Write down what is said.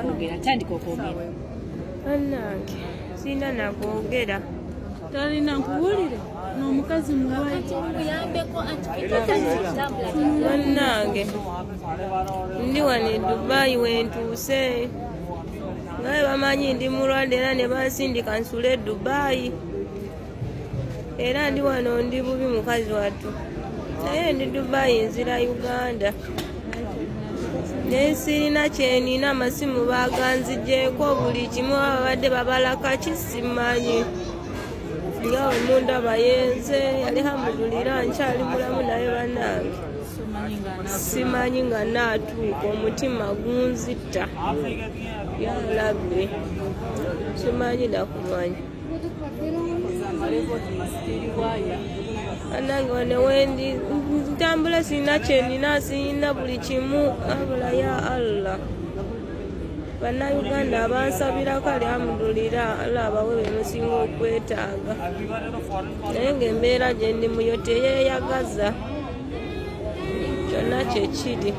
wanogera tandika okwogera. Bannange sina nakwogera. Talina nkuwulire n'omukazi muwayi. Bannange ndi wano e Dubai wentuuse. Ngaye bamanyi ndi mulwadde era ne bansindika nsule e Dubai. Era ndi wano ndi bubi mukazi wattu. Naye ndi Dubai nzira Uganda. Ne sirina kyenina amasimu baganzigyeko buli kimu babadde babalaka kisimanyi. Nga omunda bayenze alhamdulillah nkyali mulamu naye bannange. Simanyi nga naatuuka omutima gunzitta. Ya Rabbi. Simanyi nakumanya. Anange wano wendi ntambula sirina kyenina sirina buli kimu abula ya Allah. Bannayuganda abansabirako alhamdulillah Allah abawe be musinga okwetaaga. Naye ng'embeera gye ndi muyo teyeeyagaza. Kyonna kye kiri.